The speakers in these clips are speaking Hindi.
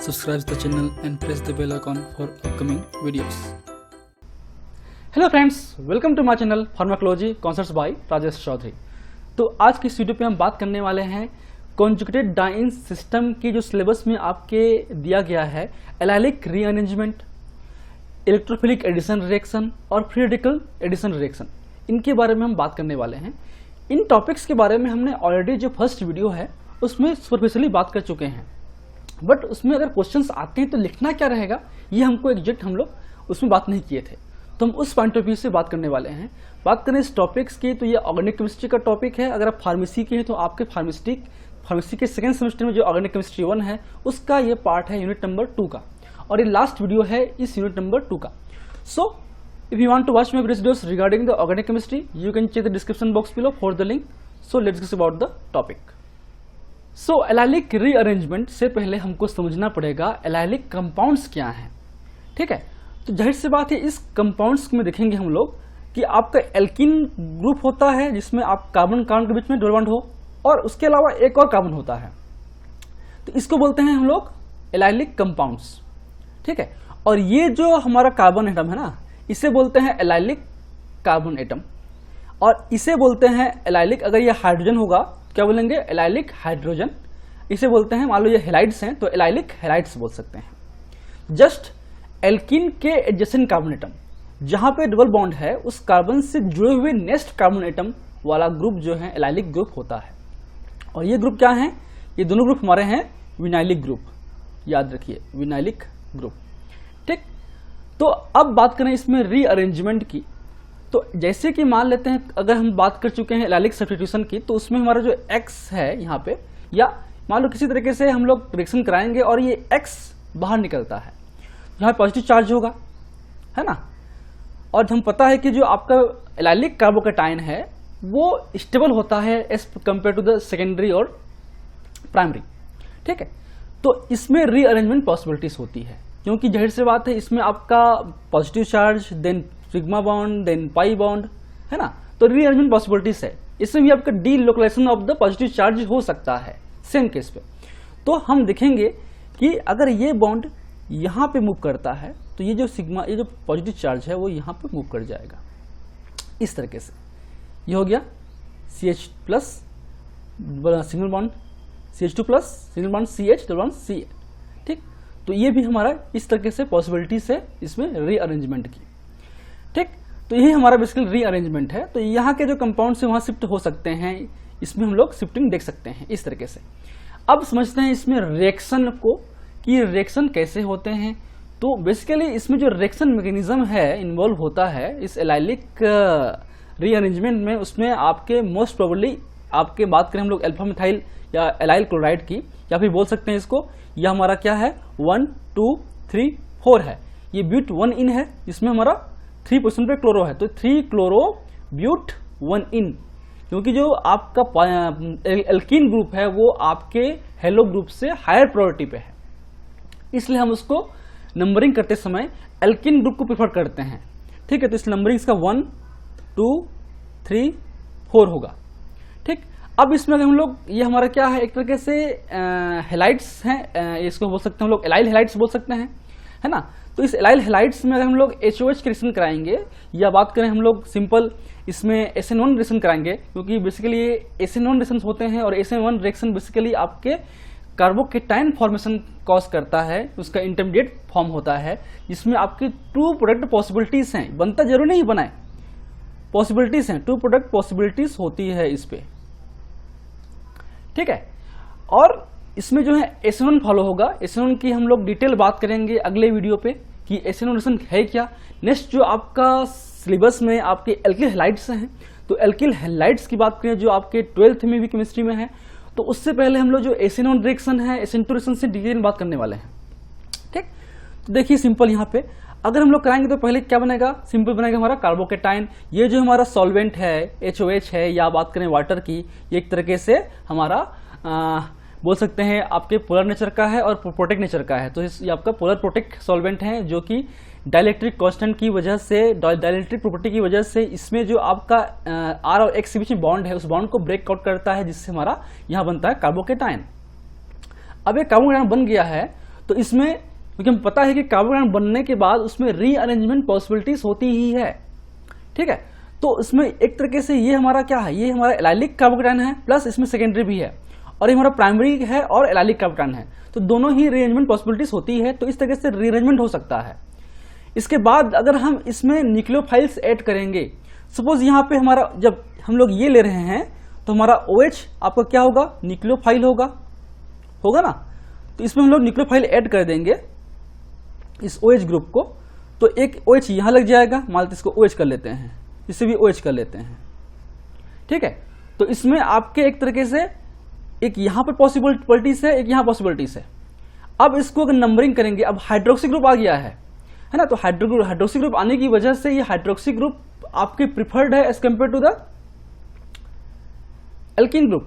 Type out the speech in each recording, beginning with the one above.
subscribe the channel and press the bell icon for upcoming videos. Hello friends, welcome to my channel pharmacology concepts by Rajesh Chaudhary. तो आज की इस वीडियो पे हम बात करने वाले हैं कॉन्जुगेटेड डाइन सिस्टम की जो सिलेबस में आपके दिया गया है allylic rearrangement, electrophilic addition reaction और फ्री रेडिकल एडिशन रिएक्शन, इनके बारे में हम बात करने वाले हैं। इन टॉपिक्स के बारे में हमने ऑलरेडी जो फर्स्ट वीडियो है उसमें सुपरफिशियली बात कर चुके हैं, बट उसमें अगर क्वेश्चंस आते हैं तो लिखना क्या रहेगा ये हमको एग्जैक्ट हम लोग उसमें बात नहीं किए थे, तो हम उस पॉइंट ऑफ व्यू से बात करने वाले हैं। बात करें इस टॉपिक्स की तो ये ऑर्गेनिक केमिस्ट्री का टॉपिक है। अगर आप फार्मेसी के हैं तो आपके फार्मेसी के सेकंड सेमेस्टर में जो ऑर्गेनिक केमिस्ट्री 1 है उसका ये पार्ट है यूनिट नंबर 2 का, और ये लास्ट वीडियो है इस यूनिट नंबर 2 का। So if you want to watch my videos regarding the organic chemistry you can check the description box below for the link. So let's discuss about the topic. So allylic rearrangement से पहले हमको समझना पड़ेगा एलाइलिक कंपाउंड्स क्या हैं, ठीक है। तो जाहिर सी बात है इस कंपाउंड्स में देखेंगे हम लोग कि आपका एल्किन ग्रुप होता है जिसमें आप कार्बन कार्बन के बीच में डबल बॉन्ड हो, और उसके अलावा एक और कार्बन होता है, तो इसको बोलते हैं हम लोग एलाइलिक कंपाउंड्स, ठीक है। और ये जो हमारा कार्बन एटम है ना, इसे बोलते हैं एलाइलिक कार्बन एटम, और इसे बोलते हैं एलाइलिक, अगर ये हाइड्रोजन होगा क्या बोलेंगे, एलाइलिक हाइड्रोजन। इसे बोलते हैं, मान लो ये हेलाइड्स हैं तो एलाइलिक हेलाइड्स बोल सकते हैं। जस्ट एल्किन के एडजेसेंट कार्बन एटम जहां पे डबल बॉन्ड है उस कार्बन से जुड़े हुए नेक्स्ट कार्बन एटम वाला ग्रुप जो है एलाइलिक ग्रुप होता है। और ये ग्रुप क्या है, ये दोनों ग्रुप हमारे हैं विनाइलिक ग्रुप, याद रखिए विनाइलिक ग्रुप, ठीक। तो अब बात करें इसमें रीअरेंजमेंट की, तो जैसे कि मान लेते हैं अगर हम बात कर चुके हैं एलाइलिक सब्स्टिट्यूशन की, तो उसमें हमारा जो X है यहाँ पे, या मान लो किसी तरीके से हम लोग रिएक्शन कराएंगे और ये X बाहर निकलता है, यहाँ पॉजिटिव चार्ज होगा, है ना। और हम पता है कि जो आपका एलाइलिक कार्बोकैटायन है वो स्टेबल होता है as compare to the secondary और प्राइमरी, ठीक है। तो इसमें रीअरेंजमेंट पॉसिबिलिटीज होती है, क्योंकि जाहिर सी बात है इसमें आपका positive charge, then sigma bond, then pi bond, है ना। तो रीअरेंजमेंट पॉसिबिलिटीज है, इसमें भी आपका delocalization of the positive charge हो सकता है सेम केस पे। तो हम देखेंगे कि अगर ये बॉन्ड यहाँ पे मूव करता है तो ये जो सिग्मा, ये जो पॉजिटिव चार्ज है वो यहाँ पे मूव कर जाएगा इस तरीके से। ये हो गया CH plus single bond CH2 plus single bond CH double bond CH, ठीक। तो ये भी हमारा इस तरीके से पॉसिबिलिटीज है इसमें रीअरेंजमेंट की, ठीक। तो यही हमारा बेसिकली रीअरेंजमेंट है। तो यहाँ के जो कंपाउंड से वहां शिफ्ट हो सकते हैं, इसमें हम लोग शिफ्टिंग देख सकते हैं इस तरीके से। अब समझते हैं इसमें रिएक्शन को कि रिएक्शन कैसे होते हैं। तो बेसिकली इसमें जो रिएक्शन मैकेनिज्म है इन्वॉल्व होता है इस एलाइलिक रीअरेंजमेंट में, उसमें आपके मोस्ट प्रोबेबली आपके बात करें हम लोग अल्फा मिथाइल या एलाइल क्लोराइड की, या फिर बोल सकते हैं इसको, यह हमारा क्या है 1 2 3 4 है, ये ब्यूट 1 इन है, इसमें हमारा 3% पे क्लोरो है, तो 3 क्लोरो ब्यूट 1 इन, क्योंकि जो आपका एल्कीन ग्रुप है वो आपके हेलो ग्रुप से हायर प्रायोरिटी पे है, इसलिए हम उसको नंबरिंग करते समय एल्कीन ग्रुप को प्रेफर करते हैं, ठीक है। तो इस नंबरिंग इसका 1 2 3 4 होगा, ठीक। अब इसमें हम लोग, ये हमारा क्या है, एक तरीके से हेलाइड्स हैं, इसको बोल सकते हैं हम लोग एलाइल हेलाइड्स बोल सकते हैं, है ना। तो इस एलाइल हेलाइड्स में अगर हम लोग HOH के रिएक्शन कराएंगे, या बात करें हम लोग सिंपल इसमें SN1 रिएक्शन कराएंगे, क्योंकि बेसिकली ये SN1 रिएक्शन होते हैं, और SN1 रिएक्शन बेसिकली आपके कार्बोकैटायन फॉर्मेशन कॉज करता है, उसका इंटरमीडिएट फॉर्म होता है, जिसमें आपकी 2 प्रोडक्ट पॉसिबिलिटीज हैं, बनता जरूरी नहीं बनाए, पॉसिबिलिटीज हैं, 2 प्रोडक्ट पॉसिबिलिटीज होती है इस पे, ठीक है। और इसमें जो है SN1 फॉलो होगा। SN1 की हम लोग डिटेल बात करेंगे अगले वीडियो पे कि SN1 रिएक्शन है क्या। नेक्स्ट जो आपका सिलेबस में आपके एल्किल हैलाइड्स हैं, तो एल्किल हैलाइड्स की बात करें जो आपके 12th में भी केमिस्ट्री में है, तो उससे पहले हम लोग जो SN1 रिएक्शन है, SN2 रिएक्शन से डिटेल में बात करने वाले हैं, ठीक। तो देखिए सिंपल यहाँ पे अगर हम लोग कराएंगे तो पहले क्या बनेगा, सिंपल बनेगा हमारा कार्बोकैटायन। ये जो हमारा सॉल्वेंट है HOH है, या बात करें वाटर की, ये एक तरीके से हमारा बोल सकते हैं आपके पोलर नेचर का है और प्रोटेक नेचर का है। तो ये आपका पोलर प्रोटेक सॉल्वेंट है, जो कि डाइलेक्ट्रिक कांस्टेंट की वजह से, डाइलेक्ट्रिक प्रॉपर्टी की वजह से इसमें जो आपका R और X के बीच में बॉन्ड है उस बॉन्ड को ब्रेक आउट करता है, जिससे हमारा यहाँ बनता है कार्बोकैटायन। अब ये कार्बोकैटायन बन गया है तो इसमें क्योंकि हमें पता है कि कार्बोकेटायन बनने के बाद उसमें रीअरेंजमेंट पॉसिबिलिटीज होती ही है, ठीक है। तो इसमें एक तरीके से ये हमारा क्या है, ये हमारा एलाइलिक कार्बोकेटायन है प्लस इसमें सेकेंडरी भी है, और ये हमारा प्राइमरी है और एलाइलिक कार्बोकेटायन है, तो दोनों ही रीअरेंजमेंट पॉसिबिलिटीज होती है। तो इस तरीके से रीअरेंजमेंट हो सकता है। इसके बाद अगर हम इसमें न्यूक्लियोफाइल्स ऐड करेंगे, सपोज यहाँ पे हमारा जब हम लोग ये ले रहे हैं तो हमारा OH आपका क्या होगा, न्यूक्लियोफाइल होगा ना। तो इसमें हम लोग न्यूक्लियोफाइल ऐड कर देंगे इस OH ग्रुप को, तो एक OH यहाँ लग जाएगा, मान लीजिए इसको OH कर लेते हैं, इसे भी OH कर लेते हैं, ठीक है। तो इसमें आपके एक तरीके से एक यहाँ पर पॉसिबिलिटीज है, एक यहाँ पॉसिबिलिटीज है। अब इसको अगर नंबरिंग करेंगे, अब हाइड्रोक्सी ग्रुप आ गया है ना, तो हाइड्रोक्सी ग्रुप आने की वजह से ये हाइड्रोक्सी ग्रुप आपके प्रिफर्ड है as compare to the alkene group,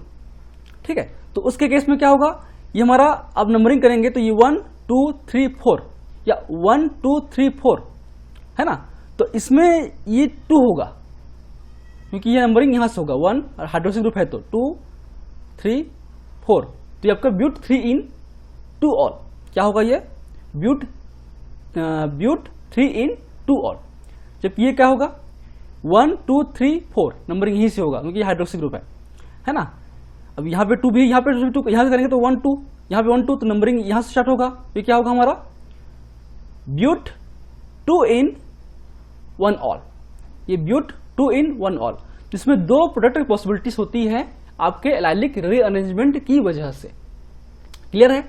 ठीक है। तो उसके केस में क्या होगा, ये हमारा अब नंबरिंग करेंगे तो ये 1 2 3 4 या 1 2 3 4 है ना। तो इसमें ये 2 होगा क्योंकि ये नंबरिंग यहां से होगा 1 और हाइड्रोक्सी ग्रुप है तो 2 3 4, तो ये आपका ब्यूट 3 in 2 ऑल क्या होगा, ये ब्यूट 3 in 2 ऑल। जब ये क्या होगा 1 2 3 4 नंबरिंग यहीं से होगा क्योंकि ये हाइड्रोक्सी ग्रुप है ना। अब यहाँ पे 2 भी, यहाँ पे 2, यहाँ से करेंगे तो 1 2, यहाँ पे 1 2, तो नंबरिंग यहाँ से स्टार्ट होगा। ये क्या होगा हमारा ब्यूट 2 in 1 ऑल, ये ब्यूट 2 in 1 ऑल। इसमें 2 प्रोडक्ट की पॉसिबिलिटीज होती है आपके एलाइलिक रीअरेंजमेंट की वजह से, क्लियर है।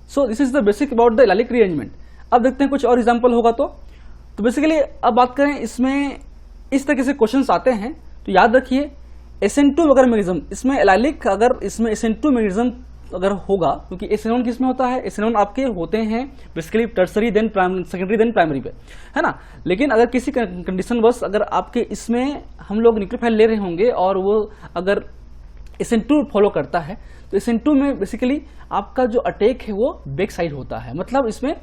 So this is the basic about the allylic rearrangement. अब देखते हैं कुछ और एग्जांपल होगा तो बेसिकली अब बात करें, इसमें इस तरीके से क्वेश्चंस आते हैं, तो याद रखिए SN2 अगर मैग्नीशियम इसमें एलाइलिक, अगर इसमें SN2 मैग्नीशियम अगर होगा, क्योंकि SN1 किसमें होता है, SN1 आपके होते हैं basically tertiary then secondary then primary पे, है ना। लेकिन अगर किसी कंडीशन बस अगर आपके इसमें हम लोग न्यूक्लियोफाइल ले रहे होंगे और वो अगर SN2 फॉलो करता है, तो SN2 में बेसिकली आपका जो अटैक है वो बैक साइड होता है, मतलब इसमें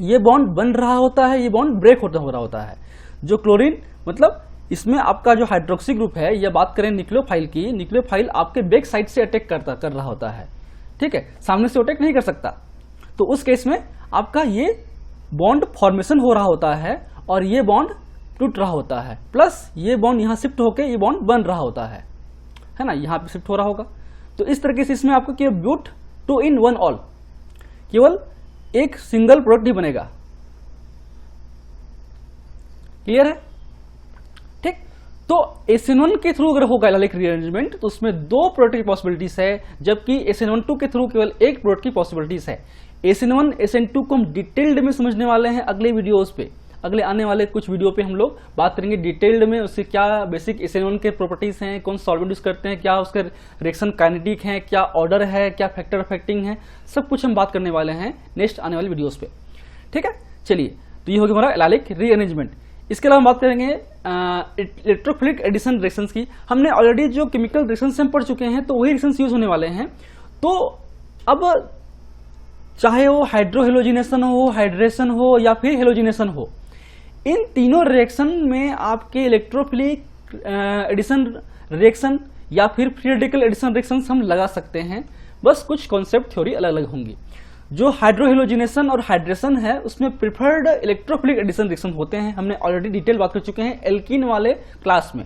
ये बॉन्ड बन रहा होता है, ये बॉन्ड ब्रेक हो रहा होता है। जो क्लोरीन मतलब इसमें आपका जो हाइड्रोक्सी ग्रुप है, या बात करें न्यूक्लियोफाइल की, न्यूक्लियोफाइल आपके बैक साइड से अटैक कर रहा होता है, ठीक है, सामने से अटैक नहीं कर सकता। तो उस केस में आपका ये बॉन्ड फॉर्मेशन हो रहा होता है और ये बॉन्ड टूट रहा होता है, प्लस ये बॉन्ड यहाँ शिफ्ट होकर ये बॉन्ड बन रहा होता है ना, यहाँ पे शिफ्ट हो रहा होगा। तो इस तरीके से इसमें आपको केवल ब्यूट 2 in 1 ऑल, केवल एक सिंगल प्रोडक्ट ही बनेगा, क्लियर है, ठीक। तो SN1 के थ्रू अगर होगा एलाइलिक रीअरेंजमेंट तो उसमें 2 प्रोडक्ट की पॉसिबिलिटीज है, जबकि SN12 के थ्रू केवल एक प्रोडक्ट की पॉसिबिलिटीज है। SN1 SN2 को हम डिटेल्ड में समझने वाले हैं अगले वीडियोस पे, अगले आने वाले कुछ वीडियो पे हम लोग बात करेंगे डिटेल्ड में, उससे क्या बेसिक SN1 के प्रॉपर्टीज हैं, कौन सॉल्वेंट यूज करते हैं, क्या उसके रिएक्शन काइनेटिक है, क्या ऑर्डर है, क्या फैक्टर अफेक्टिंग है, सब कुछ हम बात करने वाले हैं नेक्स्ट आने वाले वीडियोस पे, ठीक है। चलिए, तो ये होगी हमारा एलाइलिक रीअरेंजमेंट। इसके अलावा हम बात करेंगे इलेक्ट्रोफिलिक एडिशन रिएक्शंस की। हमने ऑलरेडी जो केमिकल रिएक्शंस हम पढ़ चुके हैं, तो वही रिएक्शंस यूज होने वाले हैं। तो अब चाहे वो हाइड्रोहेलोजिनेशन हो, हाइड्रेशन हो या फिर हेलोजिनेशन हो, इन तीनों रिएक्शन में आपके इलेक्ट्रोफिलिक एडिशन रिएक्शन या फिर फ्री रेडिकल एडिशन रिएक्शन हम लगा सकते हैं, बस कुछ कॉन्सेप्ट थ्योरी अलग अलग होंगी। जो हाइड्रोहेलोजिनेशन और हाइड्रेशन है उसमें प्रिफर्ड इलेक्ट्रोफिलिक एडिशन रिएक्शन होते हैं, हमने ऑलरेडी डिटेल बात कर चुके हैं एल्कीन वाले क्लास में।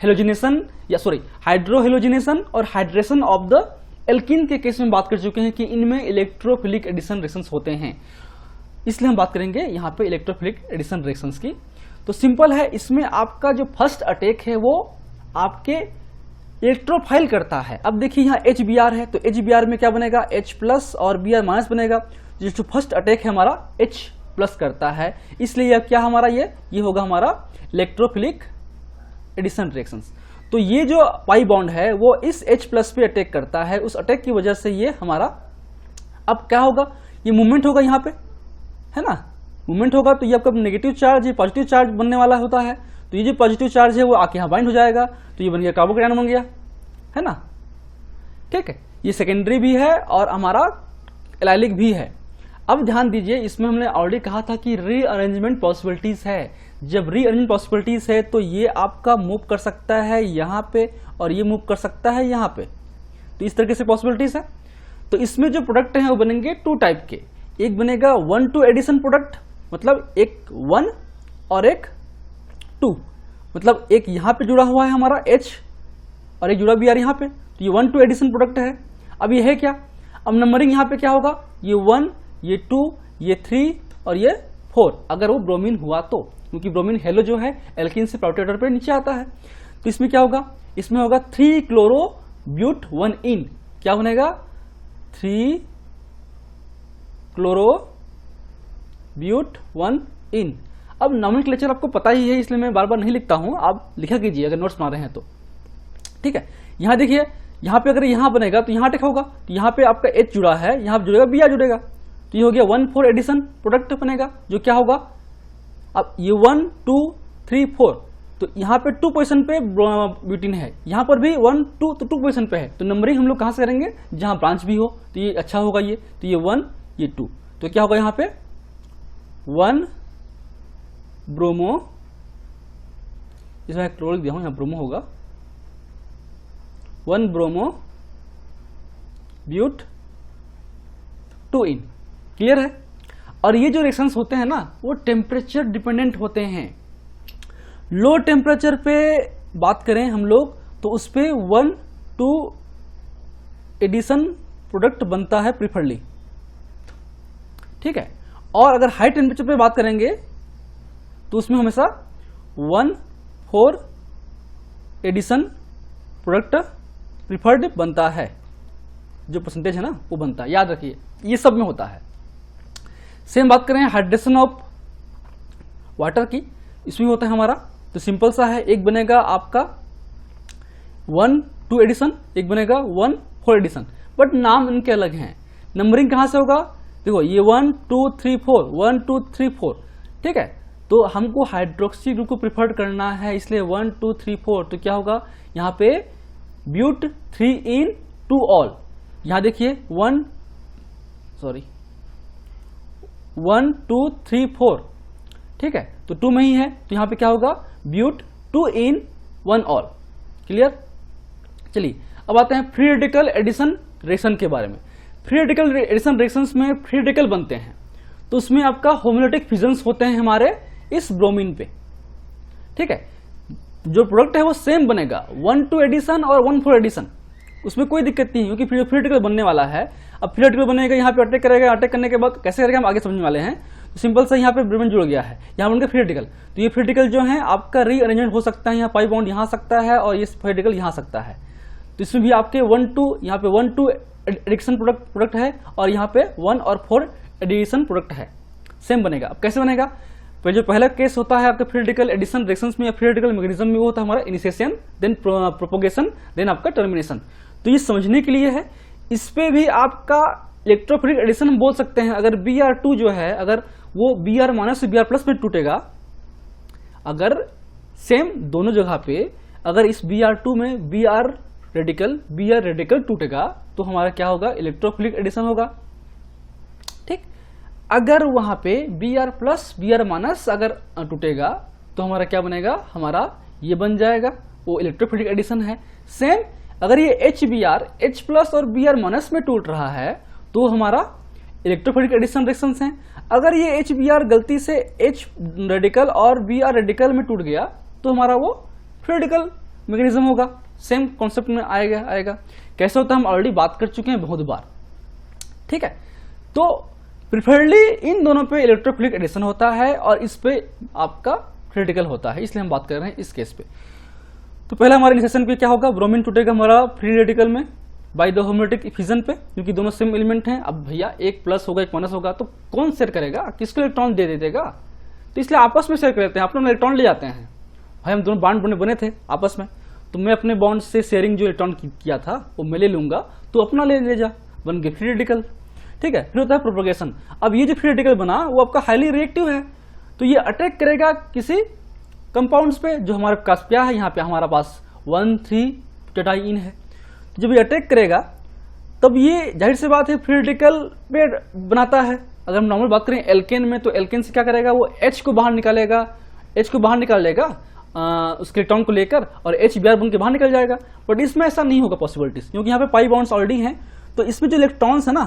हेलोजिनेशन या सॉरी हाइड्रोहेलोजिनेशन और हाइड्रेशन ऑफ द एल्कीन के केस में बात कर चुके हैं कि इनमें इलेक्ट्रोफिलिक एडिशन रिएक्शंस होते हैं, इसलिए हम बात करेंगे यहाँ पे इलेक्ट्रोफिलिक एडिशन रिएक्शंस की। तो सिंपल है, इसमें आपका जो फर्स्ट अटैक है वो आपके इलेक्ट्रोफाइल करता है। अब देखिए यहाँ HBr है, तो HBr में क्या बनेगा, H+ और Br- बनेगा। जो फर्स्ट अटैक है हमारा H+ करता है, इसलिए क्या हमारा ये होगा हमारा इलेक्ट्रोफिलिक एडिशन रिएक्शंस। तो ये जो पाई बॉन्ड है वो इस H+ पे अटैक करता है, उस अटैक की वजह से ये हमारा अब क्या होगा, ये मूवमेंट होगा यहाँ पे, है ना, मूवमेंट होगा। तो ये आपका नेगेटिव चार्ज, ये पॉजिटिव चार्ज बनने वाला होता है, तो ये जो पॉजिटिव चार्ज है वो आके यहाँ बाइंड हो जाएगा, तो ये बन गया कार्बोकेटायन बन गया, है ना, ठीक है। ये सेकेंडरी भी है और हमारा एलाइलिक भी है। अब ध्यान दीजिए, इसमें हमने ऑलरेडी कहा था कि रीअरेंजमेंट पॉसिबिलिटीज है। जब रीअरेंजमेंट पॉसिबिलिटीज है तो ये आपका मूव कर सकता है यहाँ पे और ये मूव कर सकता है यहाँ पे, तो इस तरीके से पॉसिबिलिटीज है। तो इसमें जो प्रोडक्ट हैं वो बनेंगे 2 टाइप के, एक बनेगा 1-2 एडिशन प्रोडक्ट, मतलब एक 1 और एक 2, मतलब एक यहाँ पे जुड़ा हुआ है हमारा H और एक जुड़ा Br यहाँ पे, तो ये 1-2 एडिशन प्रोडक्ट है। अब ये है क्या, अब नंबरिंग यहाँ पे क्या होगा, ये 1, ये 2, ये 3 और ये 4, अगर वो ब्रोमीन हुआ तो, क्योंकि ब्रोमीन हेलो जो है एल्कीन से प्रायोरिटी ऑर्डर पे नीचे आता है। तो इसमें क्या होगा, इसमें होगा 3 क्लोरो ब्यूट 1 इन, क्या बनेगा 3 क्लोरो ब्यूट 1 इन। अब नॉमेनक्लेचर आपको पता ही है, इसलिए मैं बार बार नहीं लिखता हूं, आप लिखा कीजिए अगर नोट्स बना रहे हैं तो, ठीक है। यहां देखिए, यहां पे अगर यहां बनेगा तो यहां टेक होगा, तो यहां पे आपका H जुड़ा है, यहां जुड़ेगा Br जुड़ेगा, तो ये हो गया 1-4 एडिशन प्रोडक्ट बनेगा, जो क्या होगा, अब ये 1, 2, 3, 4, तो यहाँ पे 2 पोजीशन पे ब्यूटीन है, यहाँ पर भी 1, 2, तो 2 पोजीशन पे है। तो नंबरिंग हम लोग कहाँ से करेंगे, जहाँ ब्रांच भी हो, तो ये अच्छा होगा, ये तो ये 1, ये 2, तो क्या होगा यहाँ पे 1 ब्रोमो, इसमें क्लोरो दिया हूँ, यहाँ ब्रोमो होगा, 1 ब्रोमो ब्यूट 2 इन, क्लियर है। और ये जो रिएक्शंस होते हैं ना, वो टेम्परेचर डिपेंडेंट होते हैं। लो टेम्परेचर पे बात करें हम लोग तो उस पे 1-2 एडिशन प्रोडक्ट बनता है प्रीफरली, ठीक है। और अगर हाई टेम्परेचर पे बात करेंगे तो उसमें हमेशा 1-4 एडिशन प्रोडक्ट प्रीफर्ड बनता है, जो परसेंटेज है ना वो बनता है, याद रखिए ये सब में होता है। सेम बात करें हाइड्रेशन ऑफ वाटर की, इसमें होता है हमारा, तो सिंपल सा है, एक बनेगा आपका 1-2 एडिशन, एक बनेगा 1-4 एडिशन, बट नाम इनके अलग हैं। नंबरिंग कहाँ से होगा, देखो ये 1, 2, 3, 4, 1, 2, 3, 4, ठीक है। तो हमको हाइड्रोक्सी ग्रुप को प्रिफर्ड करना है, इसलिए 1, 2, 3, 4, तो क्या होगा यहाँ पे ब्यूट 3 इन 2 ऑल, यहाँ देखिए 1, 2, 3, 4, ठीक है, तो 2 में ही है, तो यहाँ पे क्या होगा ब्यूट 2 इन 1 ऑल, क्लियर। चलिए अब आते हैं फ्री रेडिकल एडिशन रिएक्शन के बारे में। फ्री रेडिकल एडिशन रिएक्शंस में फ्री रेडिकल बनते हैं, तो उसमें आपका होमोलिटिक फिजन्स होते हैं हमारे इस ब्रोमीन पे, ठीक है। जो प्रोडक्ट है वो सेम बनेगा, 1-2 एडिशन और 1-4 एडिशन, उसमें कोई दिक्कत नहीं है, क्योंकि फ्री रेडिकल बनने वाला है। अब फ्री रेडिकल बनेगा, यहाँ पे अटैक करेगा, अटैक करने के बाद कैसे करेगा हम आगे समझने वाले हैं। तो सिंपल सा यहाँ पे ब्रोमीन जुड़ गया है, यहाँ बन गया फ्री रेडिकल, तो ये फ्री रेडिकल जो है आपका रीअरेंजमेंट हो सकता है, यहाँ पाई बॉन्ड यहाँ सकता है और ये फ्री रेडिकल यहाँ सकता है। तो इसमें भी आपके 1-2, यहाँ पे 1-2 एडिशन प्रोडक्ट है और यहाँ पे 1 और 4 एडिशन प्रोडक्ट है, सेम बनेगा। अब कैसे बनेगा, जो पहला केस होता है आपका फ्री रेडिकल एडिशन रिएक्शंस में या फ्री रेडिकल मैग्नीशियम में, वो होता है हमारा इनिशिएशन, देन प्रोपोगेशन, देन आपका टर्मिनेशन। तो ये समझने के लिए है, इस पे भी आपका इलेक्ट्रोफिलिक एडिशन हम बोल सकते हैं। अगर Br2 जो है, अगर वो Br- से Br+ में टूटेगा, अगर सेम दोनों जगह पे अगर इस Br2 में Br रेडिकल टूटेगा तो हमारा क्या होगा, इलेक्ट्रोफिलिक एडिशन होगा, ठीक। अगर वहां पे Br+ Br- अगर टूटेगा तो हमारा क्या बनेगा, हमारा ये बन जाएगा, वो इलेक्ट्रोफिलिक एडिशन है। सेम अगर ये H+ और Br- में टूट रहा है तो हमारा इलेक्ट्रोफिलिक एडिशन रिएक्शंस हैं। अगर ये HBr गलती से H रेडिकल और Br रेडिकल में टूट गया तो हमारा वो फ्री रेडिकल मैग्नीशियम होगा, सेम कॉन्सेप्ट में आएगा। कैसे होता है हम ऑलरेडी बात कर चुके हैं बहुत बार, ठीक है। तो प्रिफरली इन दोनों पे इलेक्ट्रोफिलिक एडिशन होता है और इस पे आपका फ्री रेडिकल होता है, इसलिए हम बात कर रहे हैं इस केस पे। तो पहले हमारे इनिशिएशन पे क्या होगा, ब्रोमीन टूटेगा हमारा फ्री रेडिकल में बाय द होमोलिटिक फिजन पे, क्योंकि दोनों सेम एलिमेंट हैं। अब भैया एक प्लस होगा एक माइनस होगा, तो कौन शेयर करेगा, किसको इलेक्ट्रॉन दे देगा, तो इसलिए आपस में शेयर कर लेते हैं, अपना इलेक्ट्रॉन ले जाते हैं। भाई हम दोनों बॉन्ड बने थे आपस में, तो मैं अपने बॉन्ड से शेयरिंग जो इलेक्ट्रॉन किया था वो मैं ले लूंगा, तो अपना ले जा, बन गए फ्री रेडिकल, ठीक है। फिर होता है प्रोपोगेशन। अब ये जो फ्री रेडिकल बना वो आपका हाईली रिएक्टिव है, तो ये अटैक करेगा किसी कंपाउंड्स पे, जो हमारे पास क्या है, यहाँ पे हमारा पास 1,3 केटाइन है। जब ये अटैक करेगा तब ये जाहिर सी बात है फ्री रेडिकल पे बनाता है। अगर हम नॉर्मल बात करें एल्केन में, तो एल्केन से क्या करेगा, वो H को बाहर निकालेगा, H को बाहर निकाल लेगा उसके इलेक्ट्रॉन को लेकर, और HBr बन के बाहर निकल जाएगा। बट इसमें ऐसा नहीं होगा पॉसिबिलिटीज, क्योंकि यहाँ पे पाई बॉन्ड्स ऑलरेडी हैं, तो इसमें जो इलेक्ट्रॉन्स है ना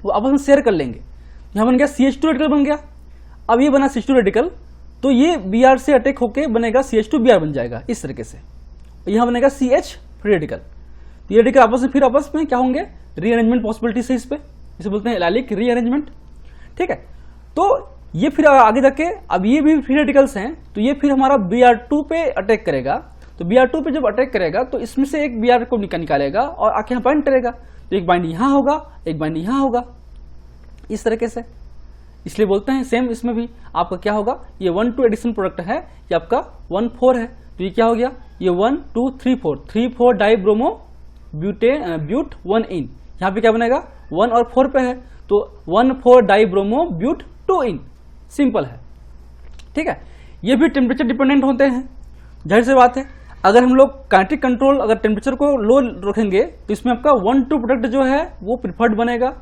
वो आपस में शेयर कर लेंगे। यहाँ बन गया CH2 रेडिकल बन गया। अब ये बना CH2 रेडिकल, तो ये Br से अटैक होके बनेगा CH2Br बन जाएगा इस तरीके से। यहाँ बनेगा CH फ्री रेडिकल। तो ये रेडिकल आपस में क्या होंगे, रीअरेंजमेंट पॉसिबिलिटीज है इस पे, इसे बोलते हैं एलाइलिक रीअरेंजमेंट। ठीक है, तो ये फिर आगे जाके अब ये भी फ्री रेडिकल्स हैं, तो ये फिर हमारा Br2 पे अटैक करेगा। तो Br2 पे जब अटैक करेगा तो इसमें से एक Br को निकालेगा और आके यहाँ बाइंड करेगा। तो एक बाइंड यहाँ होगा, एक बाइंड यहाँ होगा, इस तरीके से। इसलिए बोलते हैं सेम इसमें भी आपका क्या होगा, ये 1-2 एडिशन प्रोडक्ट है, ये आपका 1-4 है। तो ये क्या हो गया, ये 1-2-3-4 डाइब्रोमो ब्यूट 1-इन। यहाँ पे क्या बनेगा, 1 और 4 पे है, तो 1,4 डाइब्रोमो ब्यूट 2-इन। सिंपल है। ठीक है, ये भी टेम्परेचर डिपेंडेंट होते हैं, जाहिर सी बात है। अगर हम लोग काइनेटिक कंट्रोल अगर टेम्परेचर को लो रखेंगे तो इसमें आपका 1-2 प्रोडक्ट जो है वो प्रिफर्ड बनेगा,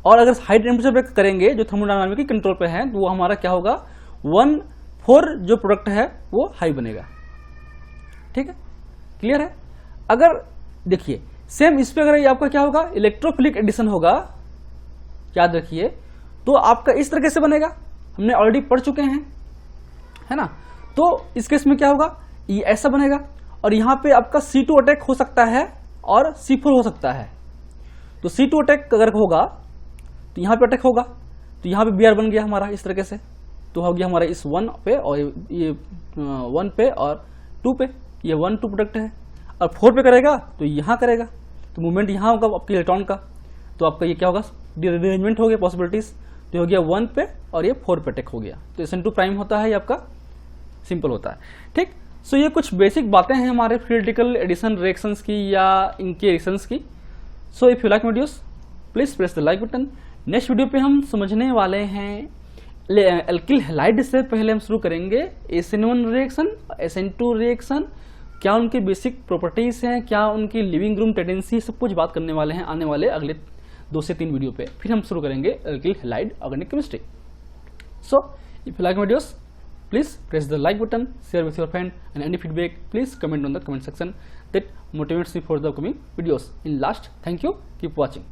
और अगर हाई टेम्परेचर पे करेंगे जो थर्मोडायनामिक की कंट्रोल पे है तो वो हमारा क्या होगा, 1-4 जो प्रोडक्ट है वो हाई बनेगा। ठीक है, क्लियर है। अगर देखिए सेम इस पे अगर ये आपका क्या होगा, इलेक्ट्रोफिलिक एडिशन होगा, याद रखिए, तो आपका इस तरीके से बनेगा, हमने ऑलरेडी पढ़ चुके हैं, है ना। तो इस केस में क्या होगा, ये ऐसा बनेगा, और यहाँ पे आपका C2 अटैक हो सकता है और C4 हो सकता है। तो C2 अटैक अगर होगा तो यहाँ पे अटैक होगा, तो यहाँ पे Br बन गया हमारा इस तरीके से। तो हो गया हमारा इस 1 पे और ये 1 पे और 2 पे, ये 1-2 प्रोडक्ट है। और 4 पे करेगा तो यहाँ करेगा, तो मूवमेंट यहाँ होगा आपके इलेक्ट्रॉन का, तो आपका ये क्या होगा, रीअरेंजमेंट हो गया पॉसिबिलिटीज। तो हो गया 1 पे और ये 4 पे अटैक हो गया, तो SN2 प्राइम होता है, ये आपका सिंपल होता है। ठीक, सो ये कुछ बेसिक बातें हैं हमारे फ्री रेडिकल एडिशन रिएक्शंस की या इनके रिएक्शंस की। सो if you like videos please press the like button. Next video पे हम समझने वाले हैं एल्किल हैलाइड से पहले हम शुरू करेंगे SN1 रिएक्शन, SN2 रिएक्शन, क्या उनके बेसिक प्रॉपर्टीज हैं, क्या उनकी लिविंग रूम टेंडेंसी, सब कुछ बात करने वाले हैं आने वाले अगले 2 से 3 वीडियो पे। फिर हम शुरू करेंगे alkyl halide organic chemistry. So if you like videos please press the like button, share with your friend, and any feedback please comment on the comment section, that motivates me for the upcoming videos. In last, thank you, keep watching.